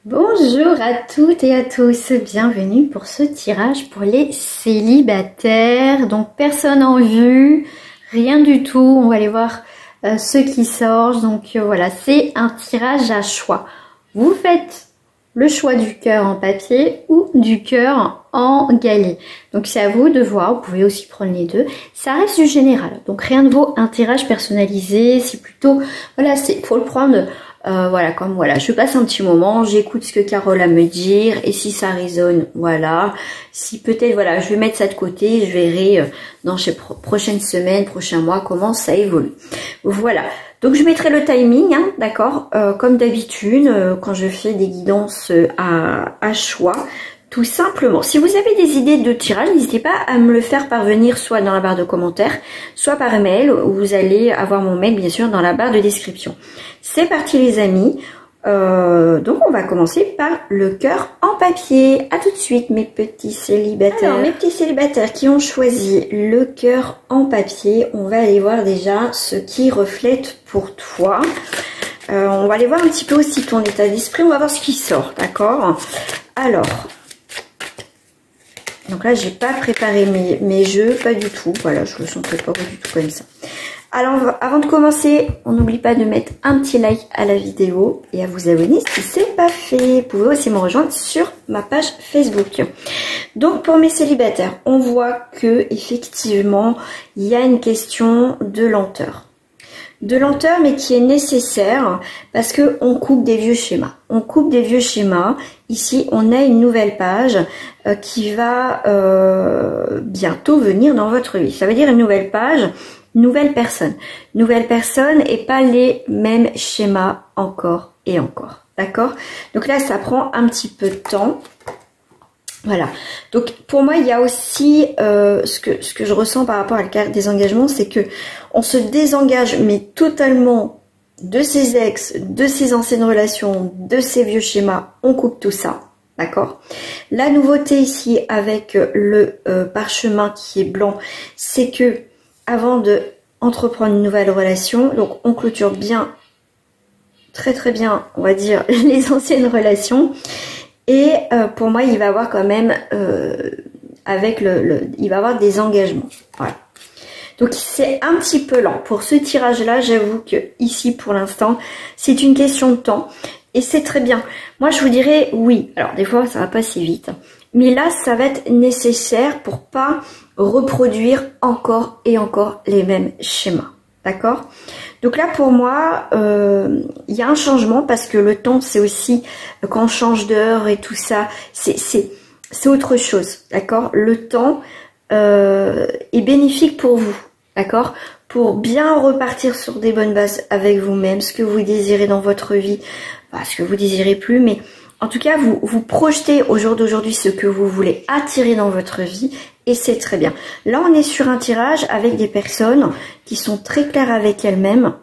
Bonjour à toutes et à tous, bienvenue pour ce tirage pour les célibataires. Donc personne en vue, rien du tout, on va aller voir ce qui sort. Donc voilà, c'est un tirage à choix. Vous faites le choix du cœur en papier ou du cœur en galet. Donc c'est à vous de voir, vous pouvez aussi prendre les deux. Ça reste du général, donc rien ne vaut un tirage personnalisé, c'est plutôt, voilà, faut le prendre... voilà, comme voilà, je passe un petit moment, j'écoute ce que Carole a à me dire, et si ça résonne, voilà. Si peut-être, voilà, je vais mettre ça de côté, je verrai dans ces prochaines semaines, prochains mois, comment ça évolue. Voilà, donc je mettrai le timing, hein, d'accord, comme d'habitude, quand je fais des guidances à choix. Tout simplement, si vous avez des idées de tirage, n'hésitez pas à me le faire parvenir soit dans la barre de commentaires, soit par email, où vous allez avoir mon mail bien sûr dans la barre de description. C'est parti les amis, donc on va commencer par le cœur en papier. À tout de suite mes petits célibataires. Alors mes petits célibataires qui ont choisi le cœur en papier, on va aller voir déjà ce qui reflète pour toi. On va aller voir un petit peu aussi ton état d'esprit, on va voir ce qui sort, d'accord? Alors... donc là, j'ai pas préparé mes jeux, pas du tout. Voilà, je le sentais pas du tout comme ça. Alors, avant de commencer, on n'oublie pas de mettre un petit like à la vidéo et à vous abonner si c'est pas fait. Vous pouvez aussi me rejoindre sur ma page Facebook. Donc, pour mes célibataires, on voit que effectivement, il y a une question de lenteur. De lenteur, mais qui est nécessaire parce que on coupe des vieux schémas. On coupe des vieux schémas. Ici, on a une nouvelle page qui va bientôt venir dans votre vie. Ça veut dire une nouvelle page, nouvelle personne. Nouvelle personne et pas les mêmes schémas encore et encore. D'accord? Donc là, ça prend un petit peu de temps. Voilà, donc pour moi il y a aussi ce que je ressens par rapport à la carte des engagements, c'est que on se désengage mais totalement de ses ex, de ses anciennes relations, de ses vieux schémas, on coupe tout ça, d'accord. La nouveauté ici avec le parchemin qui est blanc, c'est que avant de entreprendre une nouvelle relation, donc on clôture bien, très bien, on va dire les anciennes relations. Et pour moi, il va avoir quand même, il va avoir des engagements. Voilà. Donc c'est un petit peu lent. Pour ce tirage-là, j'avoue que ici, pour l'instant, c'est une question de temps. Et c'est très bien. Moi, je vous dirais oui. Alors, des fois, ça va pas si vite. Mais là, ça va être nécessaire pour pas reproduire encore et encore les mêmes schémas. D'accord? Donc là, pour moi, il y a un changement parce que le temps, c'est aussi, quand on change d'heure et tout ça, c'est autre chose, d'accord? Le temps est bénéfique pour vous, d'accord? Pour bien repartir sur des bonnes bases avec vous-même, ce que vous désirez dans votre vie, enfin, ce que vous désirez plus, mais en tout cas, vous projetez au jour d'aujourd'hui ce que vous voulez attirer dans votre vie et c'est très bien. Là, on est sur un tirage avec des personnes qui sont très claires avec elles-mêmes,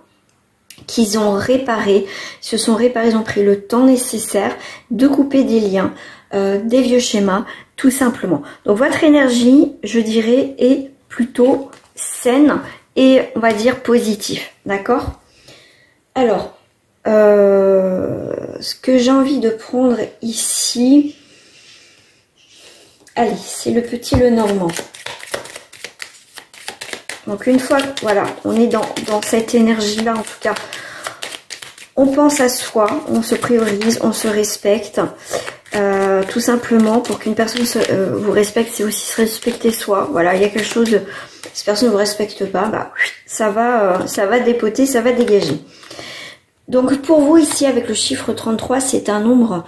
qu'ils ont réparé, ils ont pris le temps nécessaire de couper des liens, des vieux schémas, tout simplement. Donc, votre énergie, je dirais, est plutôt saine et, on va dire, positive, d'accord? Alors... ce que j'ai envie de prendre ici, allez, c'est le petit Lenormand. Donc une fois, voilà, on est dans cette énergie-là, en tout cas, on pense à soi, on se priorise, on se respecte, tout simplement, pour qu'une personne vous respecte, c'est aussi se respecter soi. Voilà, il y a quelque chose, si personne ne vous respecte pas, bah, ça va dépoter, ça va dégager. Donc pour vous ici avec le chiffre 33, c'est un nombre,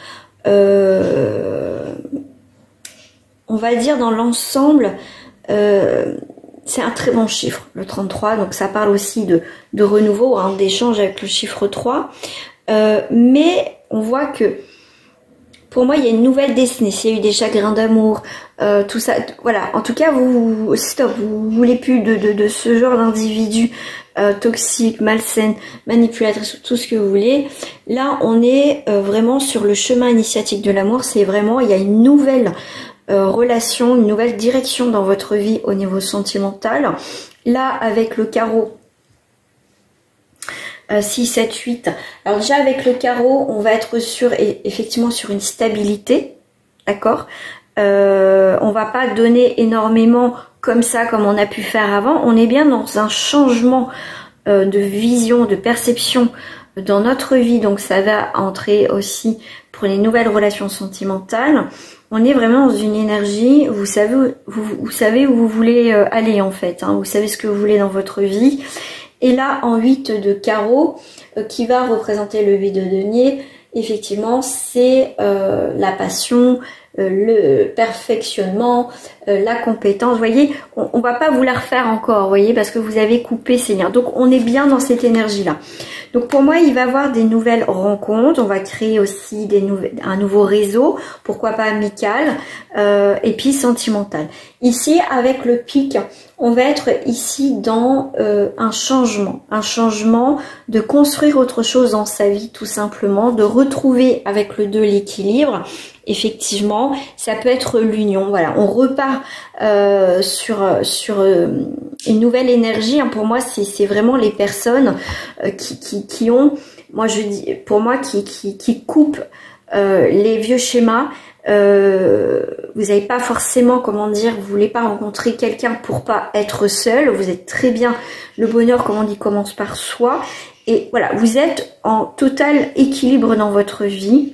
on va dire dans l'ensemble, c'est un très bon chiffre, le 33. Donc ça parle aussi de renouveau, hein, d'échange avec le chiffre 3. Mais on voit que pour moi il y a une nouvelle destinée. S'il y a eu des chagrins d'amour, tout ça, voilà. En tout cas, stop, vous voulez plus de ce genre d'individu toxique, malsaine, manipulatrice, tout ce que vous voulez. Là, on est vraiment sur le chemin initiatique de l'amour. C'est vraiment, il y a une nouvelle relation, une nouvelle direction dans votre vie au niveau sentimental. Là, avec le carreau 6, 7, 8. Alors déjà avec le carreau, on va être sûr effectivement sur une stabilité, d'accord. On va pas donner énormément comme ça, comme on a pu faire avant. On est bien dans un changement de vision, de perception dans notre vie. Donc ça va entrer aussi pour les nouvelles relations sentimentales. On est vraiment dans une énergie, vous savez où vous voulez aller en fait, hein, vous savez ce que vous voulez dans votre vie. Et là, en 8 de carreau, qui va représenter le 8 de denier, effectivement, c'est la passion, le perfectionnement, la compétence. Vous voyez, on va pas vous la refaire encore, vous voyez, parce que vous avez coupé ces liens. Donc, on est bien dans cette énergie-là. Donc, pour moi, il va y avoir des nouvelles rencontres. On va créer aussi un nouveau réseau, pourquoi pas amical, et puis sentimental. Ici, avec le pic, on va être ici dans un changement de construire autre chose dans sa vie, tout simplement, de retrouver avec le 2 l'équilibre. Effectivement, ça peut être l'union. Voilà, on repart sur une nouvelle énergie. Hein. Pour moi, c'est vraiment les personnes qui ont, moi je dis, pour moi, qui coupent les vieux schémas. Vous n'avez pas forcément, comment dire, vous voulez pas rencontrer quelqu'un pour pas être seul. Vous êtes très bien. Le bonheur, comme on dit, commence par soi. Et voilà, vous êtes en total équilibre dans votre vie.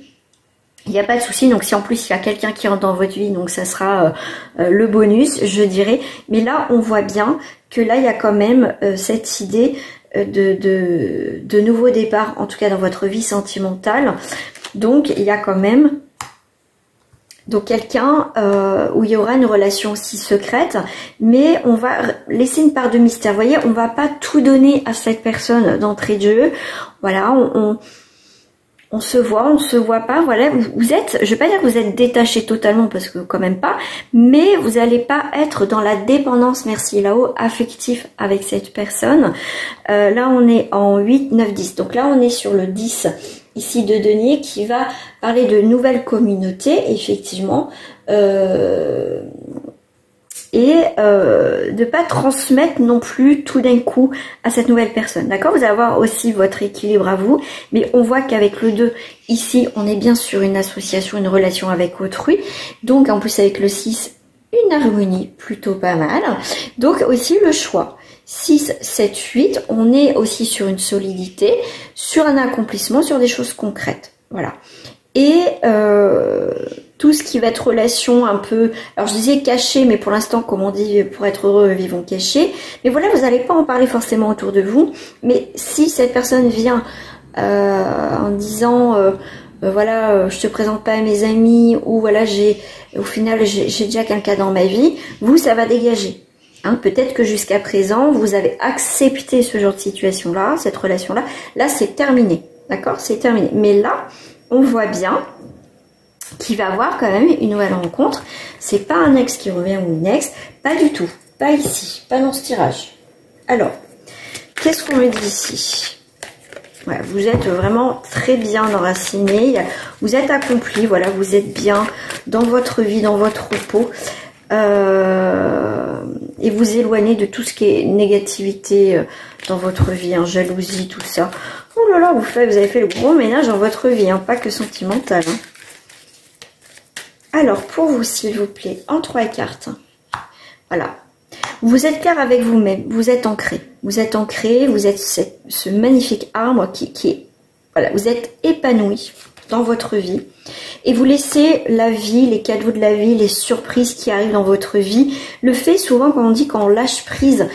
Il n'y a pas de souci. Donc si en plus il y a quelqu'un qui rentre dans votre vie, donc ça sera le bonus, je dirais. Mais là, on voit bien que là, il y a quand même cette idée de nouveau départ, en tout cas dans votre vie sentimentale. Donc il y a quand même quelqu'un où il y aura une relation aussi secrète, mais on va laisser une part de mystère. Vous voyez, on va pas tout donner à cette personne d'entrée de jeu. Voilà, on se voit pas, voilà, vous êtes, je vais pas dire que vous êtes détaché totalement, parce que quand même pas, mais vous n'allez pas être dans la dépendance, merci là-haut, affectif avec cette personne. Là, on est en 8, 9, 10, donc là, on est sur le 10, ici, de denier, qui va parler de nouvelles communautés, effectivement, et de pas transmettre non plus tout d'un coup à cette nouvelle personne, d'accord. Vous allez avoir aussi votre équilibre à vous, mais on voit qu'avec le 2, ici, on est bien sur une association, une relation avec autrui, donc en plus avec le 6, une harmonie plutôt pas mal, donc aussi le choix. 6, 7, 8, on est aussi sur une solidité, sur un accomplissement, sur des choses concrètes, voilà. Et tout ce qui va être relation un peu, alors je disais caché, mais pour l'instant, comme on dit, pour être heureux, vivons cachés. Mais voilà, vous n'allez pas en parler forcément autour de vous. Mais si cette personne vient en disant, voilà, je te présente pas à mes amis, ou voilà, au final, j'ai déjà quelqu'un dans ma vie, vous, ça va dégager. Hein, peut-être que jusqu'à présent, vous avez accepté ce genre de situation-là, cette relation-là. Là, c'est terminé. D'accord, c'est terminé. Mais là, on voit bien qu'il va avoir quand même une nouvelle rencontre. C'est pas un ex qui revient ou une ex, pas du tout, pas ici, pas dans ce tirage. Alors, qu'est-ce qu'on me dit ici? Voilà, vous êtes vraiment très bien enraciné, vous êtes accompli, voilà, vous êtes bien dans votre vie, dans votre repos, et vous éloignez de tout ce qui est négativité dans votre vie, hein, jalousie, tout ça. Oh là là, vous avez fait le gros ménage dans votre vie, hein, pas que sentimental. Hein. Alors, pour vous, s'il vous plaît, en 3 cartes, voilà. Vous êtes clair avec vous-même, vous êtes ancré. Vous êtes ancré, vous êtes ce magnifique arbre qui est... Voilà, vous êtes épanoui dans votre vie. Et vous laissez la vie, les cadeaux de la vie, les surprises qui arrivent dans votre vie. Le fait, souvent, quand on dit qu'on lâche prise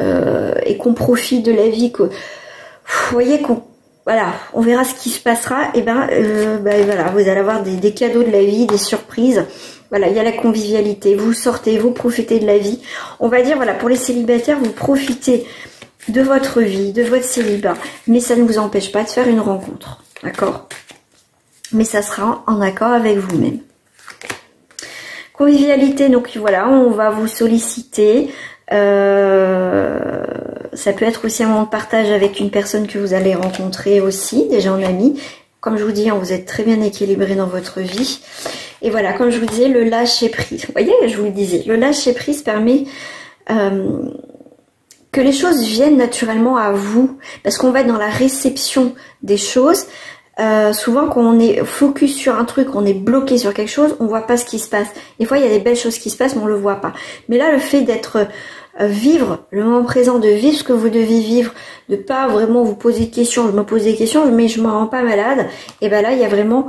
et qu'on profite de la vie, que vous voyez qu'on... Voilà, on verra ce qui se passera. Et ben, voilà, vous allez avoir des cadeaux de la vie, des surprises. Voilà, il y a la convivialité. Vous sortez, vous profitez de la vie. On va dire, voilà, pour les célibataires, vous profitez de votre vie, de votre célibat. Mais ça ne vous empêche pas de faire une rencontre. D'accord? Mais ça sera en accord avec vous-même. Convivialité, donc voilà, on va vous solliciter. Ça peut être aussi un moment de partage avec une personne que vous allez rencontrer aussi, déjà en ami. Comme je vous dis, vous êtes très bien équilibré dans votre vie. Et voilà, comme je vous disais, le lâcher prise. Vous voyez, je vous le disais, le lâcher prise permet que que les choses viennent naturellement à vous, parce qu'on va être dans la réception des choses. Souvent quand on est focus sur un truc, on est bloqué sur quelque chose, on voit pas ce qui se passe. Des fois il y a des belles choses qui se passent mais on le voit pas. Mais là le fait d'être vivre le moment présent, de vivre ce que vous devez vivre, de pas vraiment vous poser de questions, je me pose des questions mais je me rends pas malade, et ben là il y a vraiment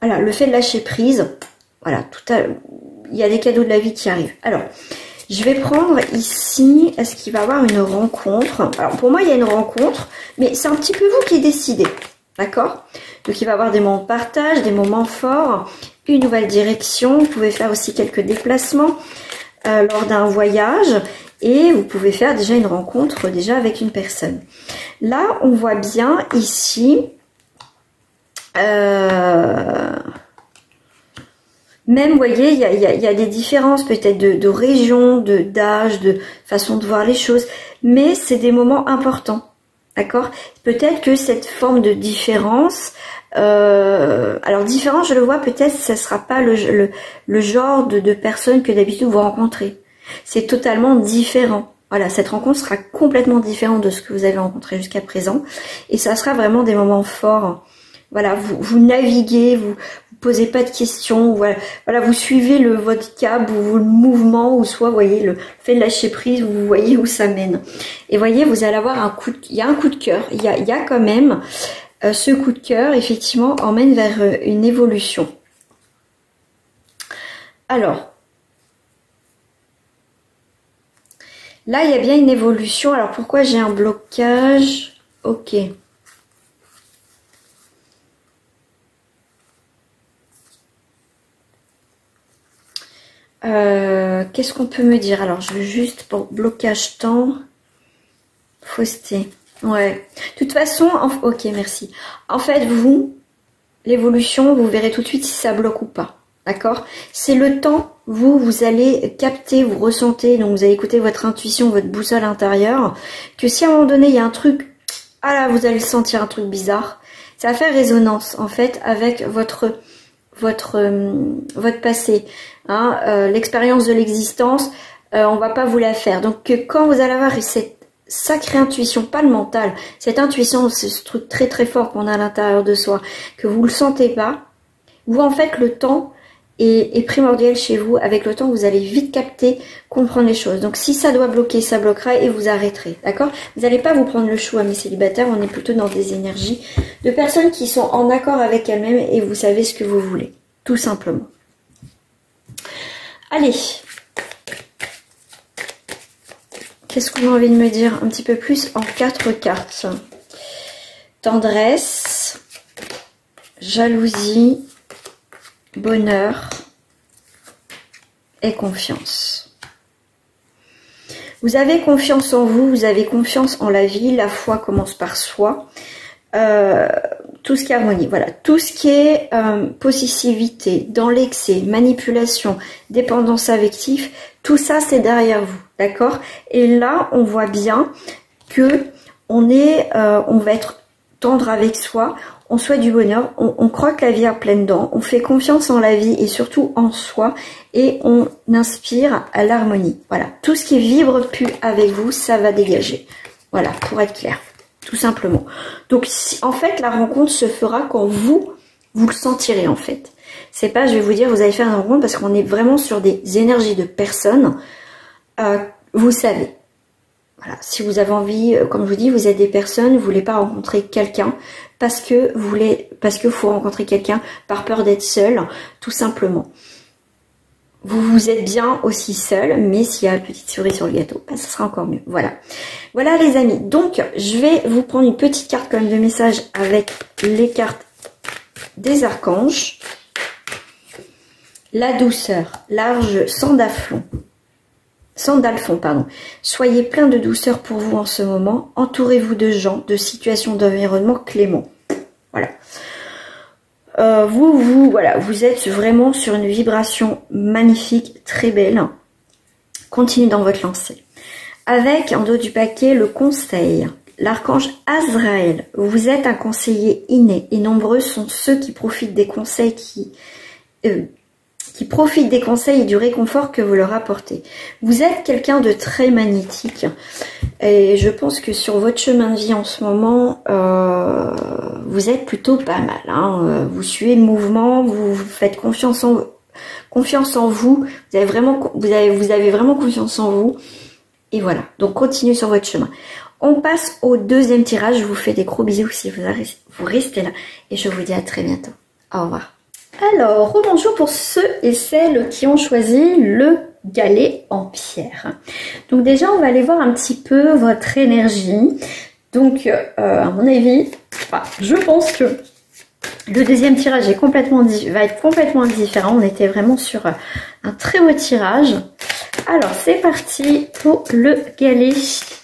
voilà, le fait de lâcher prise. Voilà, il y a des cadeaux de la vie qui arrivent. Alors je vais prendre ici, est-ce qu'il va y avoir une rencontre? Alors pour moi il y a une rencontre, mais c'est un petit peu vous qui décidez. D'accord? Donc il va y avoir des moments de partage, des moments forts, une nouvelle direction. Vous pouvez faire aussi quelques déplacements lors d'un voyage, et vous pouvez faire déjà une rencontre déjà avec une personne. Là on voit bien ici même, vous voyez, il y a des différences peut-être de région, d'âge, de façon de voir les choses, mais c'est des moments importants. D'accord? Peut-être que cette forme de différence, alors différence, je le vois, peut-être ce ne sera pas le genre de personnes que d'habitude vous rencontrez. C'est totalement différent. Voilà, cette rencontre sera complètement différente de ce que vous avez rencontré jusqu'à présent. Et ça sera vraiment des moments forts. Voilà, vous naviguez, vous posez pas de questions, voilà, vous suivez votre cap ou le mouvement, ou soit, vous voyez, le fait de lâcher prise, vous voyez où ça mène. Et voyez, vous allez avoir il y a un coup de cœur, il y a quand même ce coup de cœur, effectivement, emmène vers une évolution. Alors, là, il y a bien une évolution. Alors, pourquoi j'ai un blocage? Ok. Qu'est-ce qu'on peut me dire? Alors, je veux juste pour blocage temps, fausseté. Ouais. De toute façon, ok, merci. En fait, l'évolution, vous verrez tout de suite si ça bloque ou pas. D'accord? C'est le temps, vous allez capter, vous ressentez, donc vous allez écouter votre intuition, votre boussole intérieure, que si à un moment donné, il y a un truc, ah là, vous allez sentir un truc bizarre, ça va faire résonance, en fait, avec votre passé, hein, l'expérience de l'existence, on va pas vous la faire. Donc quand vous allez avoir cette sacrée intuition, pas le mental, cette intuition, c'est ce truc très très fort qu'on a à l'intérieur de soi, que vous le sentez pas, vous en fait le temps est primordial chez vous. Avec le temps, vous allez vite capter, comprendre les choses. Donc si ça doit bloquer, ça bloquera et vous arrêterez. D'accord? Vous n'allez pas vous prendre le chou, amis célibataires. On est plutôt dans des énergies de personnes qui sont en accord avec elles-mêmes et vous savez ce que vous voulez. Tout simplement. Allez. Qu'est-ce qu'on a envie de me dire un petit peu plus en 4 cartes? Tendresse, jalousie, bonheur et confiance. Vous avez confiance en vous, vous avez confiance en la vie, la foi commence par soi. Tout ce qui est harmonie, voilà, tout ce qui est possessivité, dans l'excès, manipulation, dépendance affective, tout ça c'est derrière vous, d'accord? Et là on voit bien que on va être tendre avec soi, on souhaite du bonheur, on croit que la vie a pleine dents, on fait confiance en la vie et surtout en soi et on inspire à l'harmonie. Voilà, tout ce qui vibre plus avec vous, ça va dégager. Voilà, pour être clair. Tout simplement. Donc, en fait, la rencontre se fera quand vous le sentirez, en fait. C'est pas, je vais vous dire, vous allez faire une rencontre parce qu'on est vraiment sur des énergies de personnes. Vous savez. Voilà. Si vous avez envie, comme je vous dis, vous êtes des personnes, vous voulez pas rencontrer quelqu'un parce que faut rencontrer quelqu'un par peur d'être seul, tout simplement. Vous êtes bien aussi seul, mais s'il y a une petite cerise sur le gâteau, ben, ça sera encore mieux. Voilà. Voilà les amis. Donc, je vais vous prendre une petite carte quand même de message avec les cartes des archanges. La douceur, large sandalphon. Sandalphon, pardon. Soyez plein de douceur pour vous en ce moment. Entourez-vous de gens, de situations, d'environnement clément. Voilà. Voilà, vous êtes vraiment sur une vibration magnifique, très belle. Continuez dans votre lancée. Avec, en dos du paquet, le conseil. L'archange Azraël. Vous êtes un conseiller inné et nombreux sont ceux qui profitent des conseils qui profitent des conseils et du réconfort que vous leur apportez. Vous êtes quelqu'un de très magnétique et je pense que sur votre chemin de vie en ce moment, vous êtes plutôt pas mal. Hein. Vous suivez le mouvement, vous faites confiance en vous. Vous avez vraiment confiance en vous. Et voilà, donc continuez sur votre chemin. On passe au deuxième tirage. Je vous fais des gros bisous si vous restez là. Et je vous dis à très bientôt. Au revoir. Alors, rebonjour pour ceux et celles qui ont choisi le galet en pierre. Donc déjà, on va aller voir un petit peu votre énergie. Donc, à mon avis, je pense que le deuxième tirage va être complètement différent. On était vraiment sur un très beau tirage. Alors, c'est parti pour le galet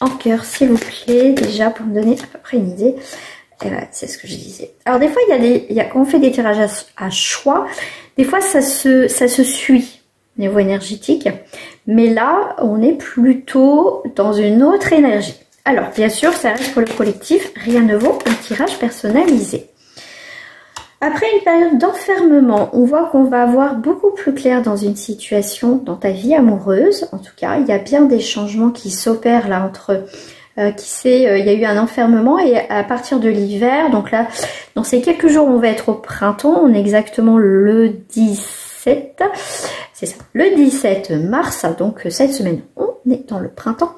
en cœur, s'il vous plaît. Déjà, pour me donner à peu près une idée. Et voilà, c'est ce que je disais. Alors, des fois, quand on fait des tirages à choix, des fois, ça se suit au niveau énergétique. Mais là, on est plutôt dans une autre énergie. Alors, bien sûr, ça reste pour le collectif. Rien ne vaut un tirage personnalisé. Après une période d'enfermement, on voit qu'on va avoir beaucoup plus clair dans une situation, dans ta vie amoureuse. En tout cas, il y a bien des changements qui s'opèrent là entre... il y a eu un enfermement et à partir de l'hiver, donc là, dans ces quelques jours, on va être au printemps. On est exactement le 17, c'est ça, le 17 mars. Donc cette semaine, on est dans le printemps.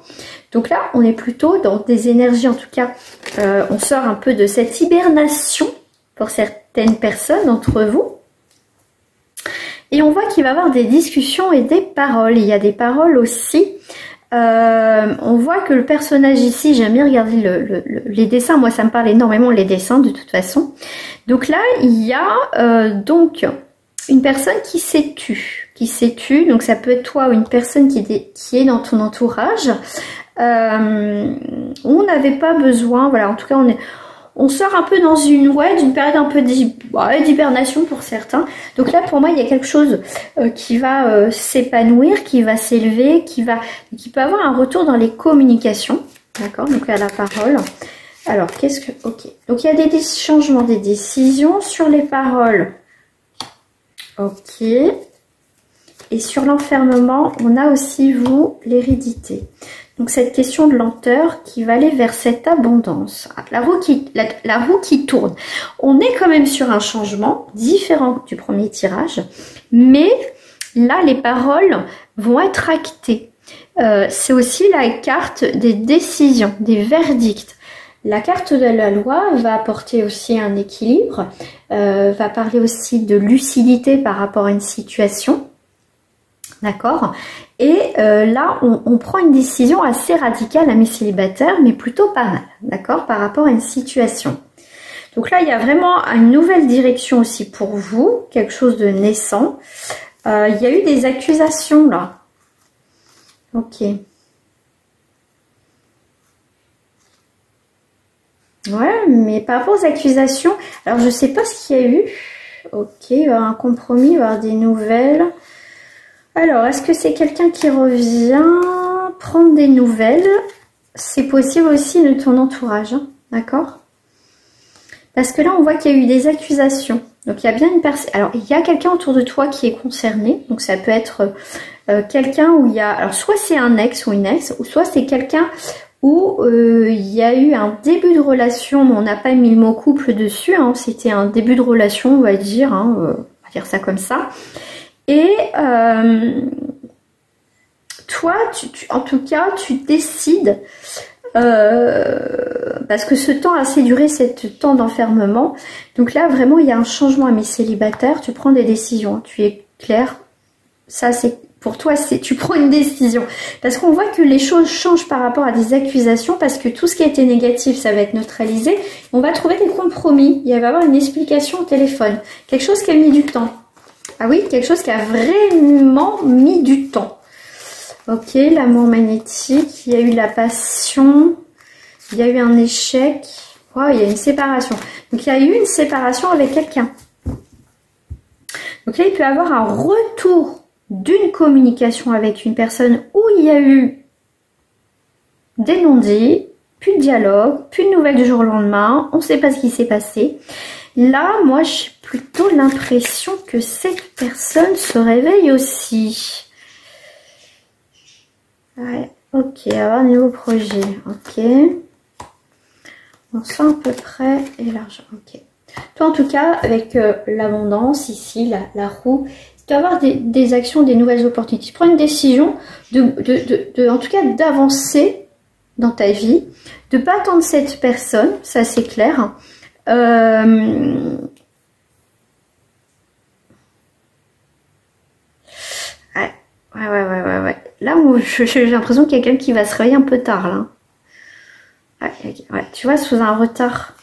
Donc là, on est plutôt dans des énergies, en tout cas, on sort un peu de cette hibernation pour certaines personnes d'entre vous. Et on voit qu'il va y avoir des discussions et des paroles. Il y a des paroles aussi. On voit que le personnage ici, j'aime bien regarder les dessins. Moi, ça me parle énormément, les dessins, de toute façon. Donc là, il y a donc une personne qui s'est tue. Donc ça peut être toi ou une personne qui est dans ton entourage. On n'avait pas besoin, voilà, en tout cas, on sort un peu dans d'une période un peu d'hibernation pour certains. Donc là, pour moi, il y a quelque chose qui va s'épanouir, qui va s'élever, qui peut avoir un retour dans les communications. D'accord? Donc à la parole. Alors, ok. Donc il y a des changements, des décisions sur les paroles. Ok. Et sur l'enfermement, on a aussi, l'hérédité. Donc cette question de lenteur qui va aller vers cette abondance. La roue qui tourne. On est quand même sur un changement différent du premier tirage. Mais là, les paroles vont être actées. C'est aussi la carte des décisions, des verdicts. La carte de la loi va apporter aussi un équilibre. Va parler aussi de lucidité par rapport à une situation. D'accord? Et là, on prend une décision assez radicale à mes célibataires, mais plutôt pas mal, d'accord? Par rapport à une situation. Donc là, il y a vraiment une nouvelle direction aussi pour vous, quelque chose de naissant. Il y a eu des accusations là. Ok. Ouais, mais par rapport aux accusations, alors je sais pas ce qu'il y a eu. Ok, il va y avoir un compromis, il va y avoir des nouvelles. Alors, est-ce que c'est quelqu'un qui revient prendre des nouvelles? C'est possible aussi de ton entourage, hein, d'accord? Parce que là, on voit qu'il y a eu des accusations. Donc, il y a bien une personne... Alors, il y a quelqu'un autour de toi qui est concerné. Donc, ça peut être quelqu'un où il y a... Alors, soit c'est un ex ou une ex, ou soit c'est quelqu'un où il y a eu un début de relation, mais on n'a pas mis le mot couple dessus. Hein, c'était un début de relation, on va dire. Hein, on va dire ça comme ça. Et toi, en tout cas, tu décides, parce que ce temps a assez duré, ce temps d'enfermement. Donc là, vraiment, il y a un changement à mes célibataires. Tu prends des décisions, tu es clair. Ça, c'est pour toi, tu prends une décision. Parce qu'on voit que les choses changent par rapport à des accusations, parce que tout ce qui a été négatif, ça va être neutralisé. On va trouver des compromis. Il va y avoir une explication au téléphone. Quelque chose qui a mis du temps. Ah oui, quelque chose qui a vraiment mis du temps. Ok, l'amour magnétique, il y a eu la passion, il y a eu un échec, wow, il y a une séparation. Donc il y a eu une séparation avec quelqu'un. Donc là, il peut y avoir un retour d'une communication avec une personne où il y a eu des non-dits, plus de dialogue, plus de nouvelles du jour au lendemain, on ne sait pas ce qui s'est passé. Là, moi, j'ai plutôt l'impression que cette personne se réveille aussi. Ouais, ok, avoir un nouveau projet, ok. On sent à peu près et l'argent, ok. Toi, en tout cas, avec l'abondance ici, la roue, tu vas avoir des actions, des nouvelles opportunités. Tu prends une décision en tout cas, d'avancer dans ta vie, de ne pas attendre cette personne, ça c'est clair. Ouais. Là, j'ai l'impression qu'il y a quelqu'un qui va se réveiller un peu tard, là. Ouais, tu vois, sous un retard.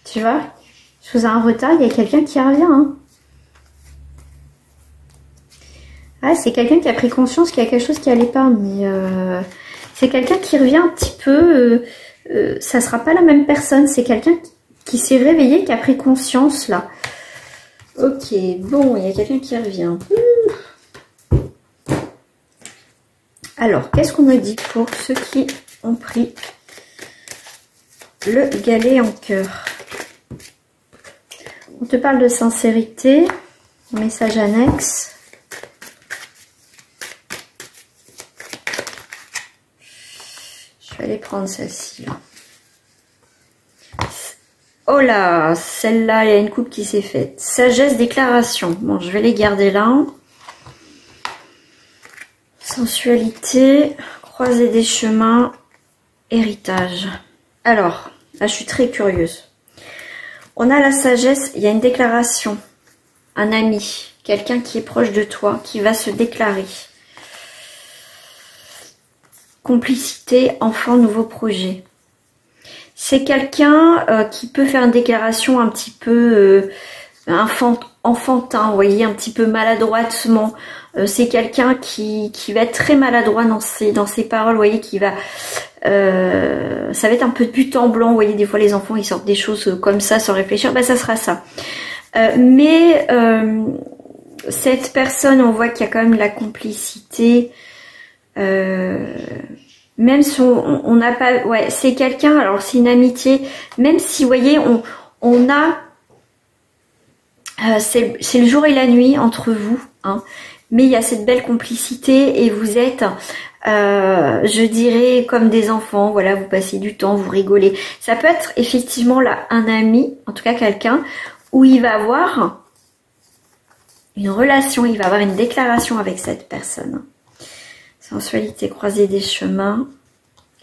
Tu vois, sous un retard, il y a quelqu'un qui revient, hein. Ouais, c'est quelqu'un qui a pris conscience qu'il y a quelque chose qui allait pas, mais c'est quelqu'un qui revient un petit peu. Ça sera pas la même personne, c'est quelqu'un qui s'est réveillé, qui a pris conscience là. Ok, bon, il y a quelqu'un qui revient. Alors, qu'est-ce qu'on me dit pour ceux qui ont pris le galet en cœur? On te parle de sincérité, message annexe. Je vais aller prendre celle-ci là. Oh là, celle-là, il y a une coupe qui s'est faite. Sagesse, déclaration. Bon, je vais les garder là. Sensualité, croisée des chemins, héritage. Alors, là, je suis très curieuse. On a la sagesse, il y a une déclaration. Un ami, quelqu'un qui est proche de toi, qui va se déclarer. Complicité, enfant, nouveau projet. C'est quelqu'un qui peut faire une déclaration un petit peu enfantin, vous voyez, un petit peu maladroitement. C'est quelqu'un qui va être très maladroit dans ses paroles, vous voyez, qui va... ça va être un peu de but en blanc, vous voyez, des fois les enfants ils sortent des choses comme ça sans réfléchir, ben ça sera ça. Mais cette personne, on voit qu'il y a quand même la complicité... même si on n'a pas, ouais, c'est quelqu'un, alors c'est une amitié, même si, vous voyez, on a, c'est le jour et la nuit entre vous, hein, mais il y a cette belle complicité et vous êtes, je dirais, comme des enfants, voilà, vous passez du temps, vous rigolez. Ça peut être effectivement là un ami, en tout cas quelqu'un, où il va avoir une relation, il va avoir une déclaration avec cette personne. Sensualité, croisée des chemins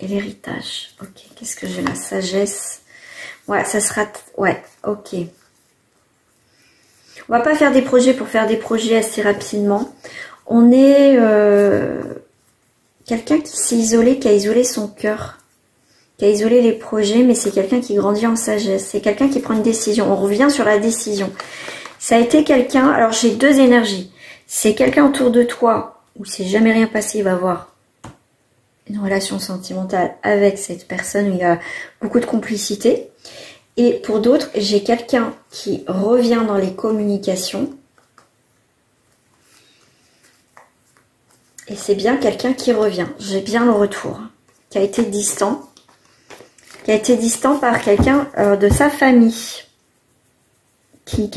et l'héritage. Ok, qu'est-ce que j'ai? La sagesse. Ouais, ça sera... Ouais, ok. On va pas faire des projets pour faire des projets assez rapidement. On est quelqu'un qui s'est isolé, qui a isolé son cœur, qui a isolé les projets, mais c'est quelqu'un qui grandit en sagesse. C'est quelqu'un qui prend une décision. On revient sur la décision. Ça a été quelqu'un... Alors, j'ai deux énergies. C'est quelqu'un autour de toi où c'est jamais rien passé, il va avoir une relation sentimentale avec cette personne où il y a beaucoup de complicité. Et pour d'autres, j'ai quelqu'un qui revient dans les communications. Et c'est bien quelqu'un qui revient. J'ai bien le retour. Qui a été distant. Qui a été distant par quelqu'un de sa famille. Qui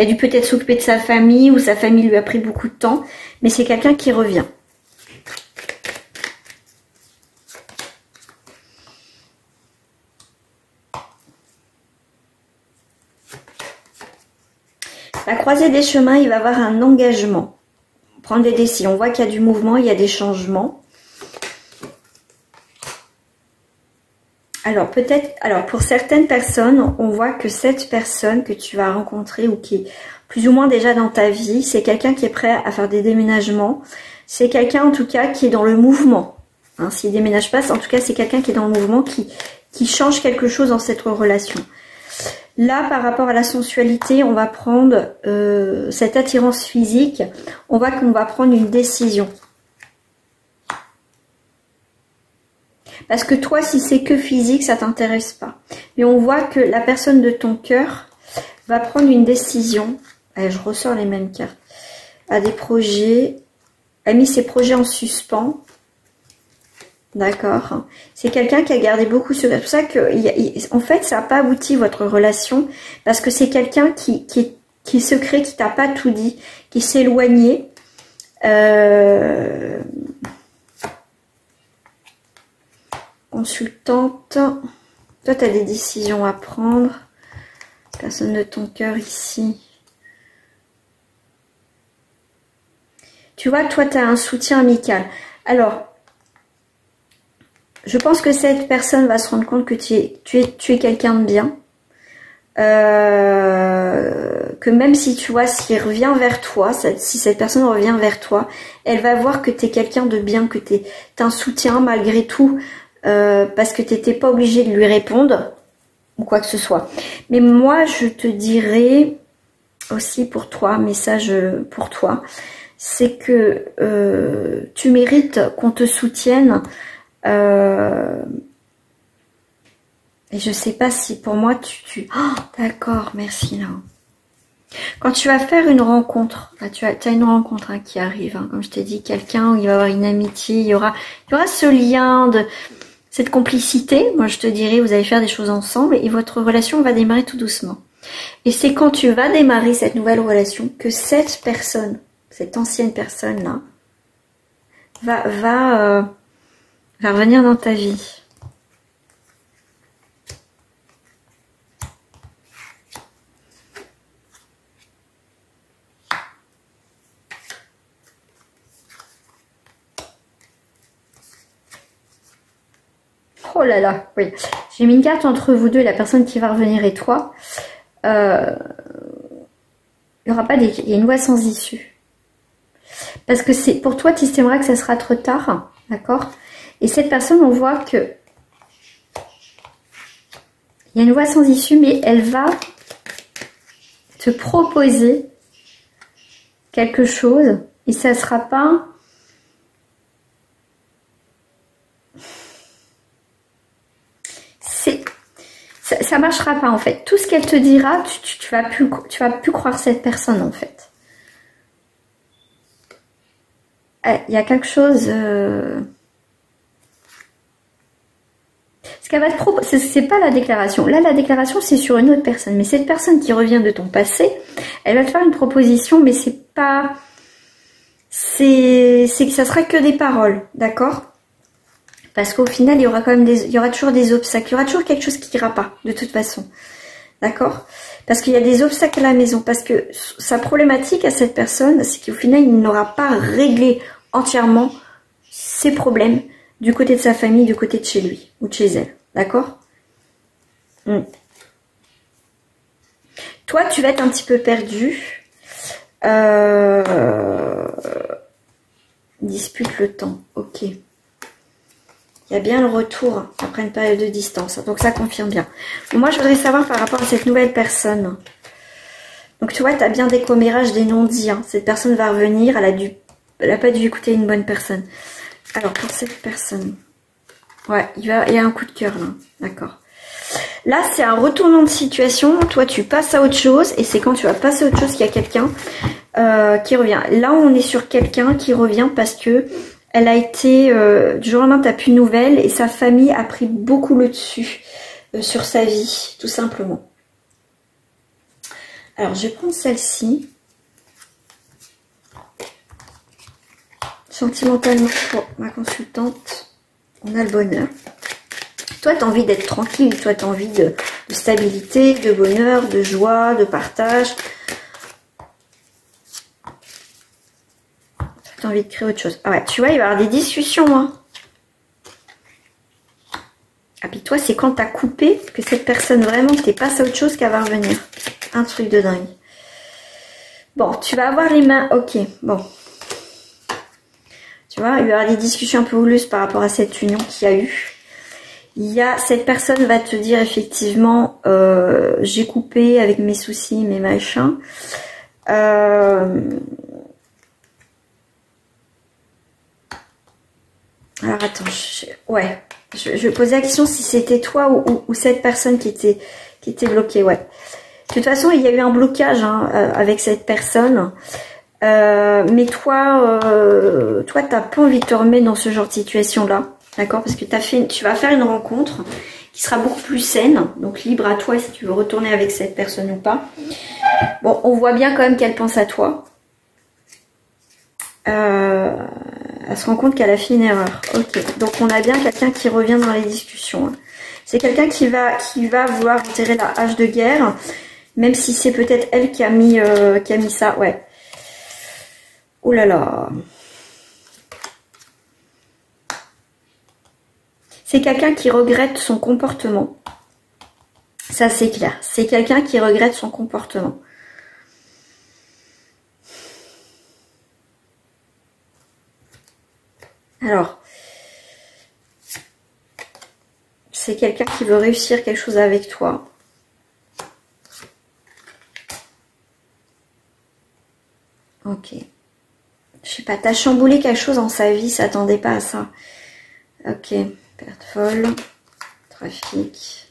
a dû peut-être s'occuper de sa famille ou sa famille lui a pris beaucoup de temps, mais c'est quelqu'un qui revient. La croisée des chemins, il va avoir un engagement, prendre des décisions. On voit qu'il y a du mouvement, il y a des changements. Alors peut-être, pour certaines personnes, on voit que cette personne que tu vas rencontrer ou qui est plus ou moins déjà dans ta vie, c'est quelqu'un qui est prêt à faire des déménagements. C'est quelqu'un en tout cas qui est dans le mouvement. Hein, s'il ne déménage pas, en tout cas c'est quelqu'un qui est dans le mouvement, qui change quelque chose dans cette relation. Là, par rapport à la sensualité, on va prendre cette attirance physique. On voit qu'on va prendre une décision. Parce que toi, si c'est que physique, ça t'intéresse pas. Mais on voit que la personne de ton cœur va prendre une décision. Allez, je ressors les mêmes cartes. A des projets, a mis ses projets en suspens. D'accord. C'est quelqu'un qui a gardé beaucoup secret. C'est pour ça que, en fait, ça n'a pas abouti votre relation. Parce que c'est quelqu'un qui est secret, qui t'a pas tout dit, qui s'est éloigné. Consultante. Toi, tu as des décisions à prendre. Personne de ton cœur ici. Tu vois, toi, tu as un soutien amical. Alors, je pense que cette personne va se rendre compte que tu es quelqu'un de bien. Que même si tu vois, s'il revient vers toi, si cette personne revient vers toi, elle va voir que tu es quelqu'un de bien, que tu as un soutien malgré tout, parce que tu n'étais pas obligé de lui répondre, ou quoi que ce soit. Mais moi, je te dirais aussi pour toi, message pour toi, c'est que tu mérites qu'on te soutienne. Et je sais pas si pour moi Oh, d'accord, merci là. Quand tu vas faire une rencontre, là, tu as une rencontre hein, qui arrive, hein, comme je t'ai dit, quelqu'un où il va y avoir une amitié, il y aura ce lien, cette complicité. Moi je te dirais, vous allez faire des choses ensemble et votre relation va démarrer tout doucement. Et c'est quand tu vas démarrer cette nouvelle relation que cette personne, cette ancienne personne là, va revenir dans ta vie. Oh là là, oui. J'ai mis une carte entre vous deux, la personne qui va revenir et toi. Il n'y aura pas il y a une voie sans issue. Parce que c'est pour toi, tu estimeras que ça sera trop tard, d'accord? Et cette personne, on voit que il y a une voie sans issue, mais elle va te proposer quelque chose et ça ne sera pas... Ça marchera pas en fait. Tout ce qu'elle te dira, tu vas plus croire cette personne en fait. Il y a quelque chose... Ce qu'elle va te proposer, c'est pas la déclaration. Là, la déclaration, c'est sur une autre personne. Mais cette personne qui revient de ton passé, elle va te faire une proposition, mais c'est pas... C'est que ça sera que des paroles, d'accord? Parce qu'au final, il y aura quand même il y aura toujours des obstacles. Il y aura toujours quelque chose qui ira pas, de toute façon. D'accord? Parce qu'il y a des obstacles à la maison. Parce que sa problématique à cette personne, c'est qu'au final, il n'aura pas réglé entièrement ses problèmes du côté de sa famille, du côté de chez lui ou de chez elle. D'accord? Toi, tu vas être un petit peu perdu. Dispute le temps. Ok. Il y a bien le retour après une période de distance. Donc ça confirme bien. Moi, je voudrais savoir par rapport à cette nouvelle personne. Donc tu vois, tu as bien des commérages, des non-dits. Hein. Cette personne va revenir. Elle a pas dû écouter une bonne personne. Alors, pour cette personne. Ouais, il y a un coup de cœur là. D'accord. Là, c'est un retournement de situation. Toi, tu passes à autre chose. Et c'est quand tu vas passer à autre chose qu'il y a quelqu'un qui revient. Là, on est sur quelqu'un qui revient parce que elle a été, du jour au lendemain, t'as plus de nouvelles et sa famille a pris beaucoup le dessus sur sa vie, tout simplement. Alors, je vais prendre celle-ci. Sentimentalement, pour ma consultante, on a le bonheur. Toi, tu as envie d'être tranquille, toi, tu as envie de stabilité, de bonheur, de joie, de partage. Tu as envie de créer autre chose. Ah ouais, tu vois, il va y avoir des discussions. Hein. Ah, puis toi, c'est quand tu as coupé que cette personne, vraiment, que tu es passé à autre chose qu'elle va revenir. Un truc de dingue. Bon, tu vas avoir les mains... Ok, bon. Tu vois, il va y avoir des discussions un peu houleuses par rapport à cette union qu'il y a eu. Cette personne va te dire effectivement, j'ai coupé avec mes soucis, mes machins. Alors attends, je vais poser la question si c'était toi ou cette personne qui était bloquée, ouais. De toute façon, il y a eu un blocage hein, avec cette personne. Mais toi, t'as pas envie de te remettre dans ce genre de situation-là. D'accord? Parce que tu vas faire une rencontre qui sera beaucoup plus saine. Donc libre à toi si tu veux retourner avec cette personne ou pas. Bon, on voit bien quand même qu'elle pense à toi. Elle se rend compte qu'elle a fait une erreur. Ok, donc on a bien quelqu'un qui revient dans les discussions. C'est quelqu'un qui va vouloir tirer la hache de guerre, même si c'est peut-être elle qui a mis ça. Ouais. Oh là là. C'est quelqu'un qui regrette son comportement. Ça, c'est clair. C'est quelqu'un qui regrette son comportement. Alors, c'est quelqu'un qui veut réussir quelque chose avec toi. Ok. Je sais pas, t'as chamboulé quelque chose dans sa vie, s'attendait pas à ça. Ok. Perte folle. Trafic.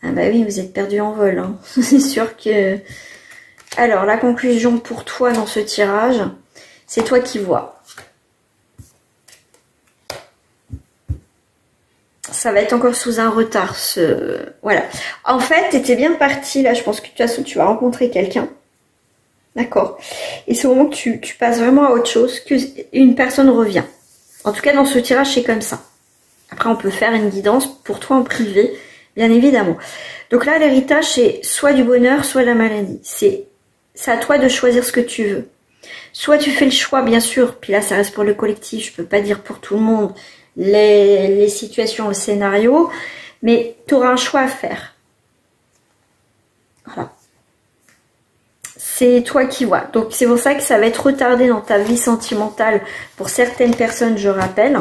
Ah bah oui, vous êtes perdu en vol. Hein. C'est sûr que... Alors, la conclusion pour toi dans ce tirage, c'est toi qui vois. Ça va être encore sous un retard. Voilà. En fait, t'étais bien parti là. Je pense que de toute façon, tu vas rencontrer quelqu'un. D'accord. Et c'est au moment que tu passes vraiment à autre chose qu'une personne revient. En tout cas, dans ce tirage, c'est comme ça. Après, on peut faire une guidance pour toi en privé, bien évidemment. Donc là, l'héritage, c'est soit du bonheur, soit de la maladie. C'est à toi de choisir ce que tu veux. Soit tu fais le choix, bien sûr, puis là, ça reste pour le collectif, je peux pas dire pour tout le monde les situations, le scénario, mais tu auras un choix à faire. Voilà. C'est toi qui vois. Donc, c'est pour ça que ça va être retardé dans ta vie sentimentale pour certaines personnes, je rappelle.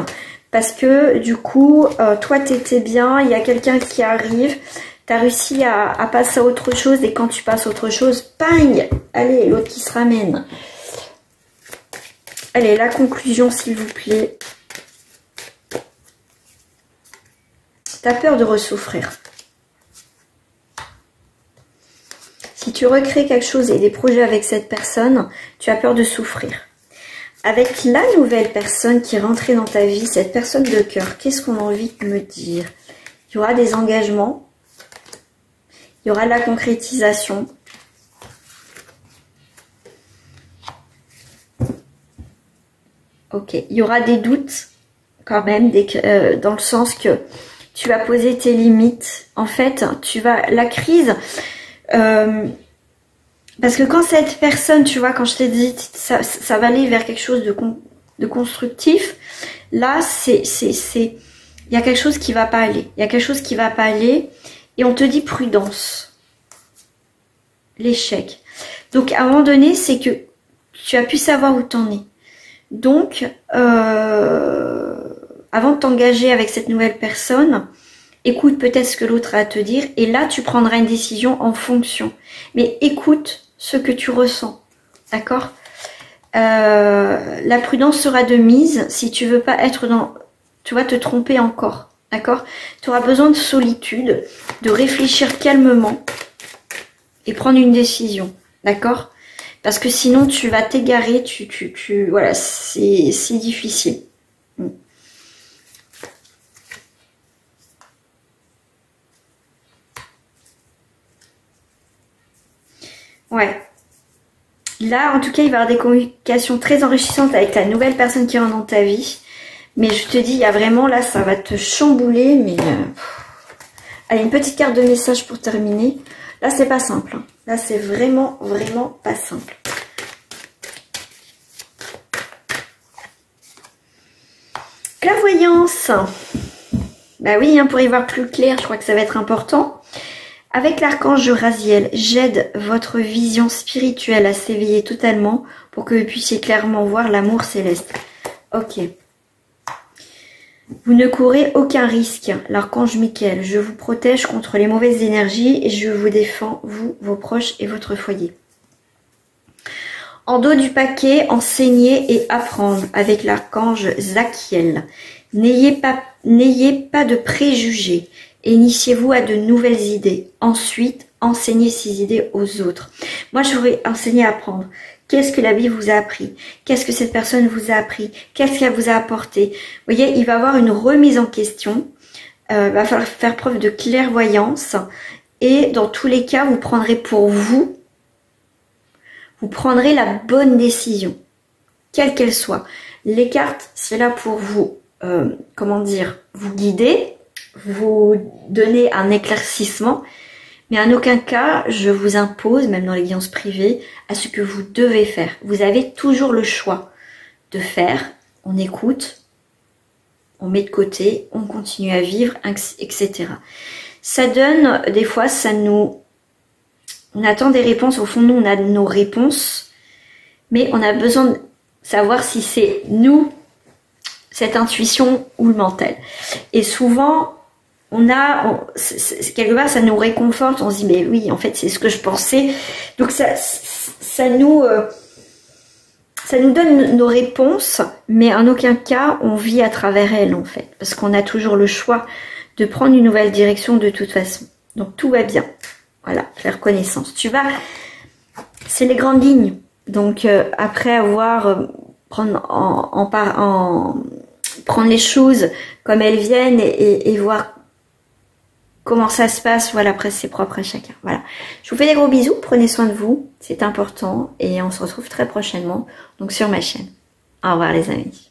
Parce que, du coup, toi, t'étais bien, il y a quelqu'un qui arrive, tu as réussi à passer à autre chose, et quand tu passes à autre chose, ping! Allez, l'autre qui se ramène. Allez, la conclusion, s'il vous plaît. T'as peur de ressouffrir. Si tu recrées quelque chose et des projets avec cette personne, tu as peur de souffrir. Avec la nouvelle personne qui est rentrée dans ta vie, cette personne de cœur, qu'est-ce qu'on a envie de me dire? Il y aura des engagements, il y aura de la concrétisation. Ok, il y aura des doutes quand même, dans le sens que tu vas poser tes limites. En fait, la crise... parce que quand cette personne, tu vois, quand je t'ai dit, ça va aller vers quelque chose de constructif, là, il y a quelque chose qui va pas aller. Il y a quelque chose qui va pas aller et on te dit prudence. L'échec. Donc, à un moment donné, c'est que tu as pu savoir où t'en es. Donc, avant de t'engager avec cette nouvelle personne, écoute peut-être ce que l'autre a à te dire et là, tu prendras une décision en fonction. Mais écoute ce que tu ressens, d'accord? La prudence sera de mise si tu veux pas être tu vas te tromper encore, d'accord? Tu auras besoin de solitude, de réfléchir calmement et prendre une décision, d'accord? Parce que sinon, tu vas t'égarer, voilà, c'est difficile. Ouais. Là, en tout cas, il va y avoir des communications très enrichissantes avec la nouvelle personne qui rentre dans ta vie. Mais je te dis, il y a vraiment, là, ça va te chambouler. Mais allez, une petite carte de message pour terminer. Là, c'est pas simple. Hein. Là, c'est vraiment, vraiment pas simple. Clairvoyance. Bah oui, hein, pour y voir plus clair, je crois que ça va être important. Avec l'archange Raziel, j'aide votre vision spirituelle à s'éveiller totalement pour que vous puissiez clairement voir l'amour céleste. Ok. Vous ne courez aucun risque, l'archange Michael. Je vous protège contre les mauvaises énergies et je vous défends, vous, vos proches et votre foyer. En dos du paquet, enseigner et apprendre avec l'archange Zachiel. N'ayez pas de préjugés. Initiez-vous à de nouvelles idées. Ensuite, enseignez ces idées aux autres. Moi, j'aurais enseigné à apprendre. Qu'est-ce que la vie vous a appris? Qu'est-ce que cette personne vous a appris? Qu'est-ce qu'elle vous a apporté? Vous voyez, il va y avoir une remise en question. Va falloir faire preuve de clairvoyance. Et dans tous les cas, vous prendrez pour vous. Vous prendrez la bonne décision. Quelle qu'elle soit. Les cartes, c'est là pour vous, comment dire, vous guider, vous donner un éclaircissement. Mais en aucun cas, je vous impose, même dans les guidances privées, à ce que vous devez faire. Vous avez toujours le choix de faire. On écoute, on met de côté, on continue à vivre, etc. Ça donne, des fois, on attend des réponses. Au fond, nous, on a nos réponses. Mais on a besoin de savoir si c'est nous, cette intuition ou le mental. Et souvent, quelque part, ça nous réconforte. On se dit, mais oui, en fait, c'est ce que je pensais. Donc, ça nous donne nos réponses, mais en aucun cas, on vit à travers elles, en fait. Parce qu'on a toujours le choix de prendre une nouvelle direction de toute façon. Donc, tout va bien. Voilà, faire connaissance. C'est les grandes lignes. Donc, après avoir prendre les choses comme elles viennent et voir comment ça se passe, voilà, après c'est propre à chacun. Voilà. Je vous fais des gros bisous, prenez soin de vous, c'est important et on se retrouve très prochainement donc sur ma chaîne. Au revoir les amis.